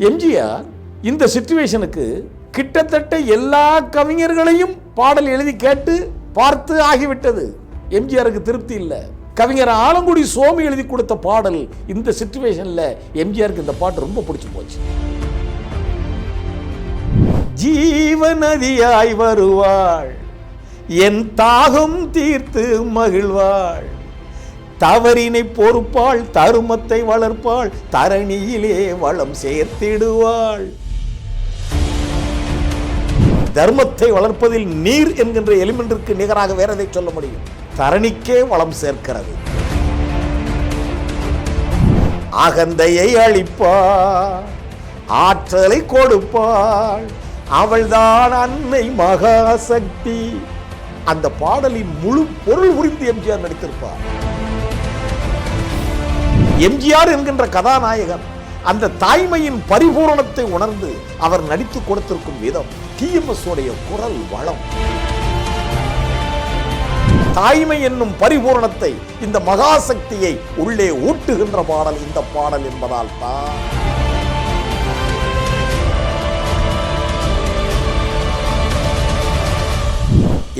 எம்ஜிஆர் இந்த சிச்சுவேஷனுக்கு கிட்டத்தட்ட எல்லா கவிஞர்களையும் பாடல் எழுதி கேட்டு பார்த்து ஆகிவிட்டது. எம்ஜிஆருக்கு திருப்தி இல்லை. கவிஞர் ஆலங்குடி சோமு எழுதி கொடுத்த பாடல் இந்த சிச்சுவேஷன்ல எம்ஜிஆருக்கு இந்த பாட்டு ரொம்ப பிடிச்சு போச்சு. ஜீவநதியாய் வருவாள், என் தாகம் தீர்த்து மகிழ்வாள், தவறினை பொறுப்பாள், தருமத்தை வளர்ப்பாள், தரணியிலே வளம் சேர்த்திடுவாள். தர்மத்தை வளர்ப்பதில் நீர் என்கின்ற எலிமெண்டிற்கு நிகராக வேற எதை சொல்ல முடியும்? தரணிக்கே வளம் சேர்க்கிறது. அகந்தையை அழிப்பாள், ஆற்றலை கொடுப்பாள், அவள்தான் அன்னை மகாசக்தி. அந்த பாடலின் முழு பொருள் புரிந்து எம்ஜிஆர் நடித்திருப்பார். எம்ஜிஆர் என்கின்ற கதாநாயகன் அந்த தாய்மையின் பரிபூரணத்தை உணர்ந்து அவர் நடித்து கொடுத்திருக்கும் விதம், டிஎம்எஸ் உடைய குரல் வளம், தாய்மை என்னும் பரிபூரணத்தை, இந்த மகாசக்தியை உள்ளே ஊட்டுகின்ற பாடல் இந்த பாடல் என்பதால் தான்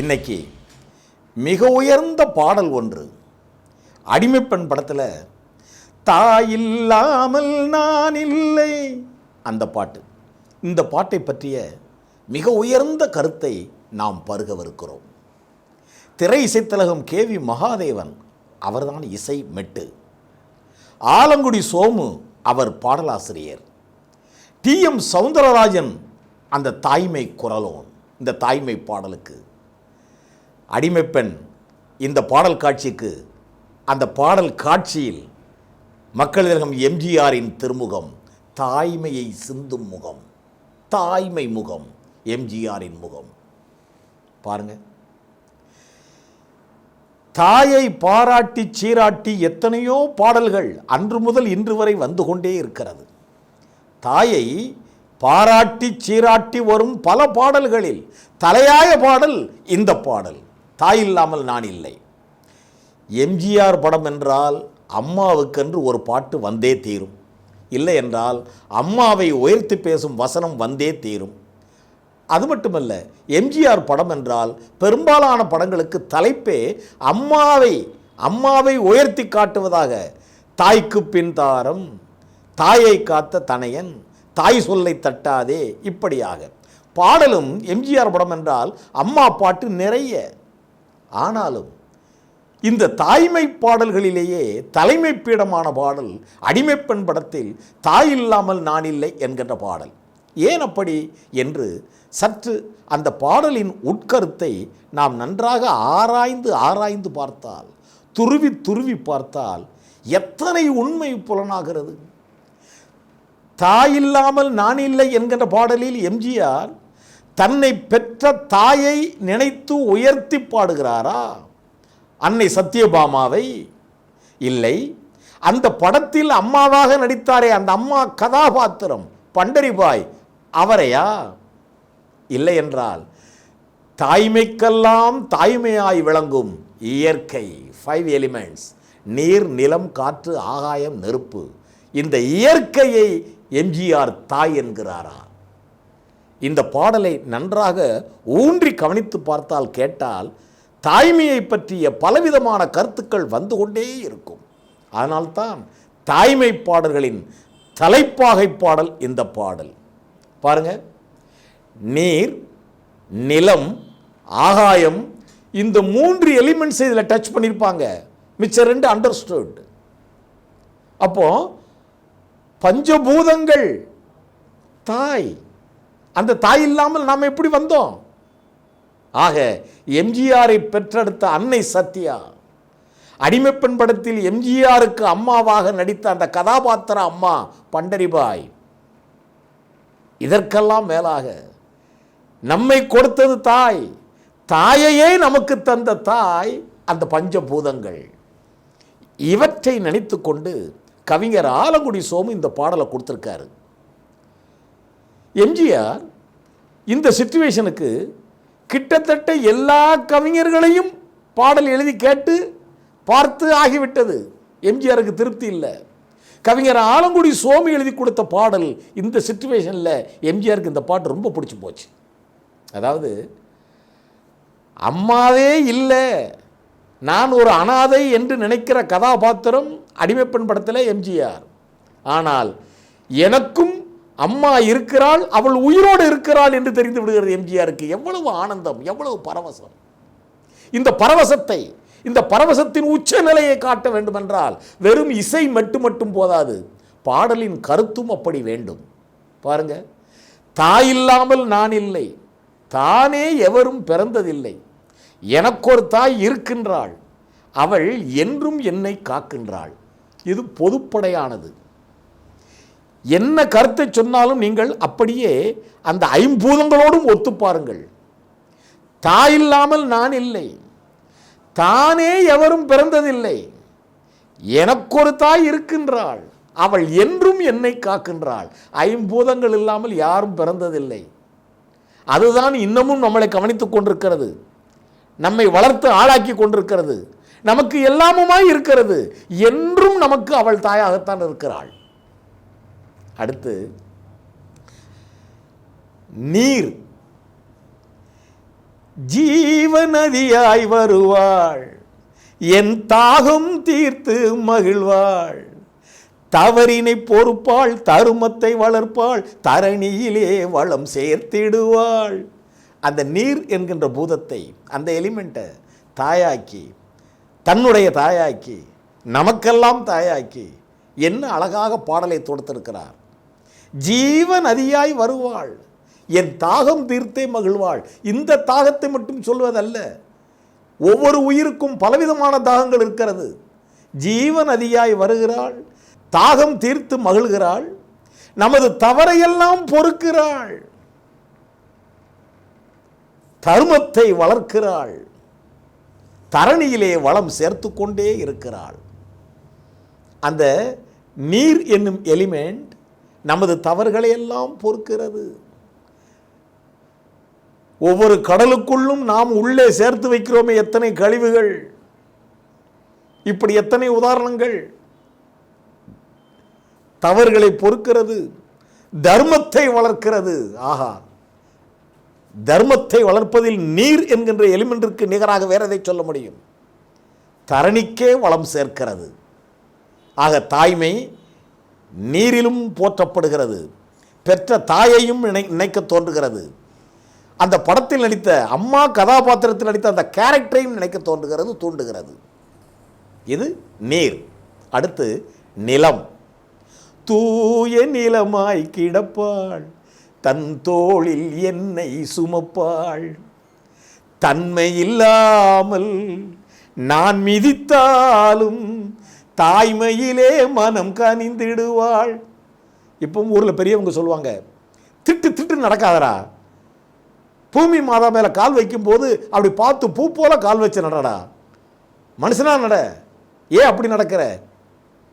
இன்னைக்கு மிக உயர்ந்த பாடல் ஒன்று. அடிமைப்பெண் படத்தில் தாயில்லாமல் நான் இல்லை அந்த பாட்டு. இந்த பாட்டை பற்றிய மிக உயர்ந்த கருத்தை நாம் பருகவிருக்கிறோம். திரை இசைத்தலகம் கேவி மகாதேவன் அவர்தான் இசை மெட்டு. ஆலங்குடி சோமு அவர் பாடலாசிரியர். டிஎம் சௌந்தரராஜன் அந்த தாய்மை குரலோன். இந்த தாய்மை பாடலுக்கு அடிமைப்பெண் இந்த பாடல் காட்சிக்கு, அந்த பாடல் காட்சியில் மக்கள் திலகம் எம்ஜிஆரின் திருமுகம், தாய்மையை சிந்தும் முகம், தாய்மை முகம், எம்ஜிஆரின் முகம். பாருங்க, தாயை பாராட்டி சீராட்டி எத்தனையோ பாடல்கள் அன்று முதல் இன்று வரை வந்து கொண்டே இருக்கிறது. தாயை பாராட்டி சீராட்டி வரும் பல பாடல்களில் தலையாய பாடல் இந்த பாடல், தாயில்லாமல் நான் இல்லை. எம்ஜிஆர் படம் என்றால் அம்மாவுக்கென்று ஒரு பாட்டு வந்தே தீரும். இல்லை என்றால் அம்மாவை உயர்த்தி பேசும் வசனம் வந்தே தீரும். அது மட்டுமல்ல, எம்ஜிஆர் படம் என்றால் பெரும்பாலான படங்களுக்கு தலைப்பே அம்மாவை உயர்த்தி காட்டுவதாக. தாய்க்கு பின் தாரம், தாயை காத்த தனையன், தாய் சொல்லை தட்டாதே, இப்படியாக பாடலும் எம்ஜிஆர் படம் என்றால் அம்மா பாட்டு நிறைய. ஆனாலும் இந்த தாய்மை பாடல்களிலேயே தலைமை பீடமான பாடல் அடிமைப்பெண் படத்தில் தாயில்லாமல் நான் இல்லை என்கின்ற பாடல். ஏன் அப்படி என்று சற்று அந்த பாடலின் உட்கருத்தை நாம் நன்றாக ஆராய்ந்து பார்த்தால், துருவி பார்த்தால் எத்தனை உண்மை புலனாகிறது. தாயில்லாமல் நான் இல்லை என்கின்ற பாடலில் எம்ஜிஆர் தன்னை பெற்ற தாயை நினைத்து உயர்த்தி பாடுகிறாரா? அன்னை சத்யபாமாவை? இல்லை. அந்த படத்தில் அம்மாவாக நடித்தாரே அந்த அம்மா கதாபாத்திரம் பண்டரிபாய், அவரையா? இல்லை என்றால் தாய்மைக்கெல்லாம் தாய்மையாய் விளங்கும் இயற்கை, 5 எலிமெண்ட்ஸ், நீர், நிலம், காற்று, ஆகாயம், நெருப்பு, இந்த இயற்கையை எம்ஜிஆர் தாய் என்கிறாரா? இந்த பாடலை நன்றாக ஊன்றி கவனித்து பார்த்தால், கேட்டால் தாய்மையை பற்றிய பலவிதமான கருத்துக்கள் வந்து கொண்டே இருக்கும். அதனால்தான் தாய்மை பாடல்களின் தலைப்பாகை பாடல் இந்த பாடல். பாருங்க, நீர், நிலம், ஆகாயம், இந்த 3 எலிமெண்ட்ஸ் இதில் டச் பண்ணியிருப்பாங்க. மிச்சம் 2 அண்டர்ஸ்டுட். அப்போ பஞ்சபூதங்கள் தாய். அந்த தாய் இல்லாமல் நாம் எப்படி வந்தோம்? ஆக எம்ஜிஆரை பெற்றெடுத்த அன்னை சத்யா, அடிமைப்பெண் படத்தில் எம்ஜிஆருக்கு அம்மாவாக நடித்த அந்த கதாபாத்திர அம்மா பண்டரிபாய், இதற்கெல்லாம் மேலாக நம்மை கொடுத்தது தாய், தாயையே நமக்கு தந்த தாய் அந்த பஞ்சபூதங்கள். இவற்றை நினைத்து கொண்டு கவிஞர் ஆலங்குடி சோமு இந்த பாடலை கொடுத்திருக்காரு. எம்ஜிஆர் இந்த சிச்சுவேஷனுக்கு கிட்டத்தட்ட எல்லா கவிஞர்களையும் பாடல் எழுதி கேட்டு பார்த்து ஆகிவிட்டது. எம்ஜிஆருக்கு திருப்தி இல்லை. கவிஞர் ஆலங்குடி சோமி எழுதி கொடுத்த பாடல் இந்த சிச்சுவேஷனில் எம்ஜிஆருக்கு இந்த பாட்டு ரொம்ப பிடிச்சி போச்சு. அதாவது, அம்மாவே இல்லை, நான் ஒரு அனாதை என்று நினைக்கிற கதாபாத்திரம் அடிமைப்பெண் படத்தில் எம்ஜிஆர். ஆனால் எனக்கும் அம்மா இருக்கிறாள், அவள் உயிரோடு இருக்கிறாள் என்று தெரிந்து விடுகிறது எம்ஜிஆருக்கு. எவ்வளவு ஆனந்தம், எவ்வளவு பரவசம்! இந்த பரவசத்தை, இந்த பரவசத்தின் உச்ச நிலையை காட்ட வேண்டுமென்றால் வெறும் இசை மட்டும் போதாது, பாடலின் கருத்தும் அப்படி வேண்டும். பாருங்க, தாயில்லாமல் நான் இல்லை, தானே எவரும் பிறந்ததில்லை, எனக்கொரு தாய் இருக்கின்றாள், அவள் என்றும் என்னை காக்கின்றாள். இது பொதுப்படையானது. என்ன கருத்தை சொன்னாலும் நீங்கள் அப்படியே அந்த ஐம்பூதங்களோடும் ஒத்துப்பாருங்கள். தாயில்லாமல் நான் இல்லை, தானே எவரும் பிறந்ததில்லை, எனக்கொரு தாய் இருக்கின்றாள், அவள் என்றும் என்னை காக்கின்றாள். ஐம்பூதங்கள் இல்லாமல் யாரும் பிறந்ததில்லை. அதுதான் இன்னமும் நம்மளை கவனித்துக் கொண்டிருக்கிறது, நம்மை வளர்த்து ஆளாக்கி கொண்டிருக்கிறது, நமக்கு எல்லாமுமாய் இருக்கிறது. என்றும் நமக்கு அவள் தாயாகத்தான் இருக்கிறாள். அடுத்து, நீர் ஜீவநதியாய் வருவாள், என் தாகம் தீர்த்து மகிழ்வாள், தவறினை பொறுப்பாள், தருமத்தை வளர்ப்பாள், தரணியிலே வளம் சேர்த்திடுவாள். அந்த நீர் என்கின்ற பூதத்தை, அந்த எலிமெண்ட்டை தாயாக்கி, தன்னுடைய தாயாக்கி, நமக்கெல்லாம் தாயாக்கி என்ன அழகாக பாடலை தொடுத்திருக்கிறார். ஜீவநதியாய் வருவாள், என் தாகம் தீர்த்தே மகிழ்வாள். இந்த தாகத்தை மட்டும் சொல்வதல்ல, ஒவ்வொரு உயிருக்கும் பலவிதமான தாகங்கள் இருக்கிறது. ஜீவநதியாய் வருகிறாள், தாகம் தீர்த்து மகிழ்கிறாள், நமது தவறையெல்லாம் பொறுக்கிறாள், தர்மத்தை வளர்க்கிறாள், தரணியிலே வளம் சேர்த்து கொண்டே இருக்கிறாள். அந்த நீர் என்னும் எலிமெண்ட் நமது தவறுகளை எல்லாம் பொறுக்கிறது. ஒவ்வொரு கடலுக்குள்ளும் நாம் உள்ளே சேர்த்து வைக்கிறோமே எத்தனை கழிவுகள், இப்படி எத்தனை உதாரணங்கள். தவறுகளை பொறுக்கிறது, தர்மத்தை வளர்க்கிறது. ஆஹா, தர்மத்தை வளர்ப்பதில் நீர் என்கின்ற எலிமெண்டிற்கு நிகராக வேற எதை சொல்ல முடியும்? தரணிக்கே வளம் சேர்க்கிறது. ஆக தாய்மை நீரிலும் போற்றப்படுகிறது, பெற்ற தாயையும் நினைக்க தோன்றுகிறது. அந்த படத்தில் நடித்த அம்மா கதாபாத்திரத்தில் நடித்த அந்த கேரக்டரையும் நினைக்க தோன்றுகிறது, தூண்டுகிறது. இது நீர். அடுத்து நிலம். தூய நிலமாய் கிடப்பாள், தன் தோளில் என்னை சுமப்பாள், தன்மை இல்லாமல் நான் மிதித்தாலும் தாய்மையிலே மனம் கனிந்திடுவாள். இப்போ ஊரில் பெரியவங்க சொல்லுவாங்க, திட்டு திட்டு நடக்காதரா, பூமி மாதா மேலே கால் வைக்கும்போது அப்படி பார்த்து பூ போல கால் வச்சு நடடா, மனுஷனா நட, ஏன் அப்படி நடக்கிற,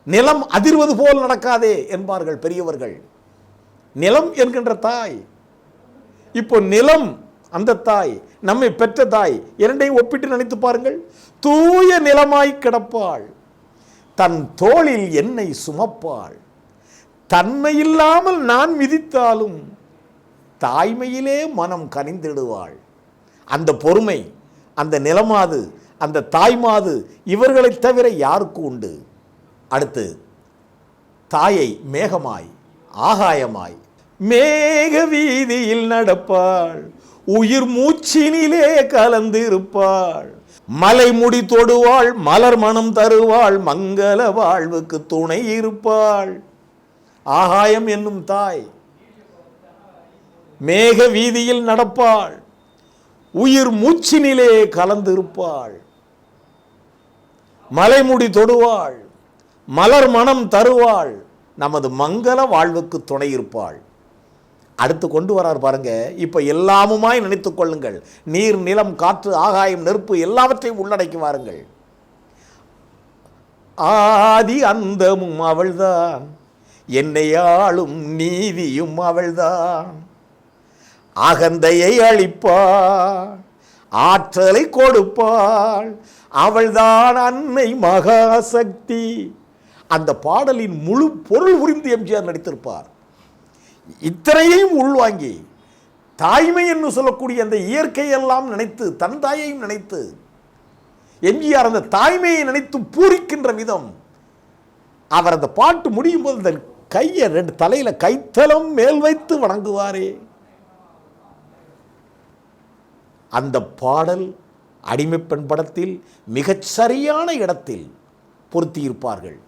நிலம் அதிர்வது போல் நடக்காதே என்பார்கள் பெரியவர்கள். நிலம் என்கின்ற தாய். இப்போ நிலம் அந்த தாய், நம்மை பெற்ற தாய், இரண்டையும் ஒப்பிட்டு நினைத்து பாருங்கள். தூய நிலமாய் கிடப்பாள், தன் தோளில் என்னை சுமப்பாள், தன்மையில்லாமல் நான் மிதித்தாலும் தாய்மையிலே மனம் கனிந்திடுவாள். அந்த பொறுமை, அந்த நிலமாது, அந்த தாய்மாது இவர்களை தவிர யாருக்கு உண்டு? அடுத்து, தாயை மேகமாய் ஆகாயமாய் மேக வீதியில் நடப்பாள், உயிர் மூச்சினிலே கலந்திருப்பாள், மலை முடி தொடுவாள், மலர் மனம் தருவாள், மங்கள வாழ்வுக்கு துணை இருப்பாள். ஆகாயம் என்னும் தாய் மேக வீதியில் நடப்பாள், உயிர் மூச்சினிலே கலந்திருப்பாள், மலைமுடி தொடுவாள், மலர் மனம் தருவாள், நமது மங்கள வாழ்வுக்கு துணை இருப்பாள். அடுத்து கொண்டு வரார் பாருங்க. இப்ப எல்லாமுமாய் நினைத்துக் கொள்ளுங்கள். நீர், நிலம், காற்று, ஆகாயம், நெருப்பு எல்லாவற்றையும் உள்ளடக்கி வாருங்கள். ஆதி அந்தமும் அவள்தான், என்னை ஆளும் நீதியும் அவள்தான், அகந்தையை அழிப்பாள், ஆற்றலை கொடுப்பாள், அவள்தான் அன்னை மகாசக்தி, அந்த பாடலின் முழு பொருள் புரிந்து எம்ஜிஆர் நடித்திருப்பார். இத்தனையையும் உள்வாங்கி தாய்மை என்று சொல்லக்கூடிய அந்த இயற்கையெல்லாம் நினைத்து, தன் தாயையும் நினைத்து, எம்ஜிஆர் அந்த தாய்மையை நினைத்து பூரிக்கின்ற விதம், அவர் அந்த பாட்டு முடியும் போது இந்த கையை ரெண்டு தலையில கைத்தலம் மேல் வைத்து வணங்குவாரே, அந்த பாடல் அடிமைப்பெண் படத்தில் மிகச் சரியான இடத்தில் பொருத்தியிருப்பார்கள்.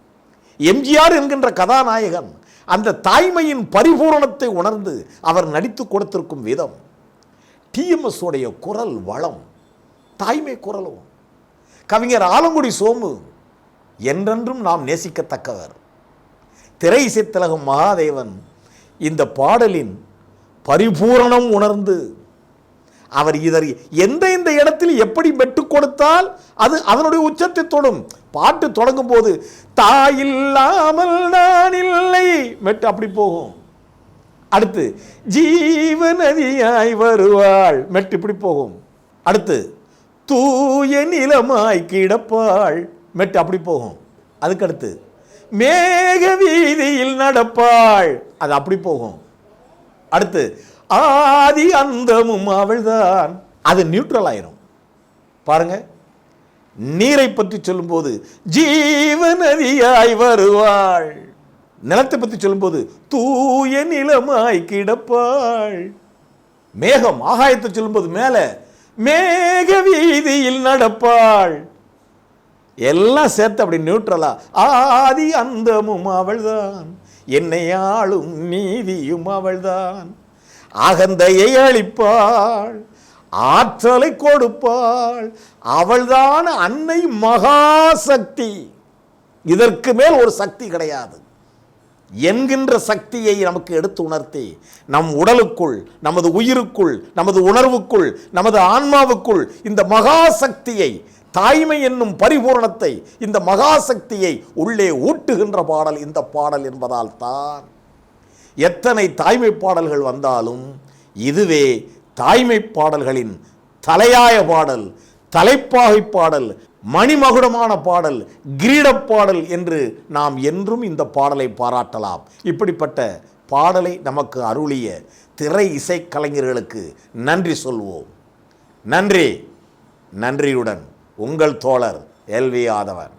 எம்ஜிஆர் என்கின்ற கதாநாயகன் அந்த தாய்மையின் பரிபூரணத்தை உணர்ந்து அவர் நடித்து கொடுத்திருக்கும் விதம், டிஎம்எஸ் உடைய குரல் வளம், தாய்மை குரலும், கவிஞர் ஆலங்குடி சோமு என்றென்றும் நாம் நேசிக்கத்தக்கவர், திரை இசைத்திலகம் மகாதேவன் இந்த பாடலின் பரிபூரணம் உணர்ந்து அவர் இதர் எந்த இடத்தில் எப்படி மெட்டு கொடுத்தால் அது அதனுடைய உச்சத்தை தொடும். பாட்டு தொடங்கும் போது தாயில்லாமல் நான் இல்லை மெட்டு அப்படி போகும். அடுத்து ஜீவநதியாய் வருவாள் மெட்டு இப்படி போகும். அடுத்து தூய நிலமாய் கிடப்பாள் மெட்டு அப்படி போகும். அதுக்கடுத்து மேக வீதியில் நடப்பாள் அது அப்படி போகும். அடுத்து ஆதி அந்தமும் அவள்தான் அது நியூட்ரல் ஆயிரும். பாருங்க, நீரை பற்றி சொல்லும்போது ஜீவநதியாய் வருவாள், நிலத்தை பற்றி சொல்லும்போது தூய நிலமாய் கிடப்பாள், மேகம் ஆகாயத்தை சொல்லும்போது மேல மேக வீதியில் நடப்பாள், எல்லாம் சேர்த்து அப்படி நியூட்ரலா ஆதி அந்தமும் அவள்தான், என்னை ஆளும் நீதியும் அவள்தான், அகந்தையை அளிப்பாள், ஆற்றலை கொடுப்பாள், அவள்தான் அன்னை மகாசக்தி, இதற்கு மேல் ஒரு சக்தி கிடையாது என்கின்ற சக்தியை நமக்கு எடுத்து உணர்த்தி நம் உடலுக்குள், நமது உயிருக்குள், நமது உணர்வுக்குள், நமது ஆன்மாவுக்குள் இந்த மகாசக்தியை, தாய்மை என்னும் பரிபூரணத்தை, இந்த மகாசக்தியை உள்ளே ஊட்டுகின்ற பாடல் இந்த பாடல் என்பதால் தான் எத்தனை தாய்மை பாடல்கள் வந்தாலும் இதுவே தாய்மை பாடல்களின் தலையாய பாடல், தலைப்பாகை பாடல், மணிமகுடமான பாடல், கிரீடப் பாடல் என்று நாம் என்றும் இந்த பாடலை பாராட்டலாம். இப்படிப்பட்ட பாடலை நமக்கு அருளிய திரை இசைக்கலைஞர்களுக்கு நன்றி சொல்வோம். நன்றி. நன்றியுடன் உங்கள் தோழர் எல்வி ஆதவன்.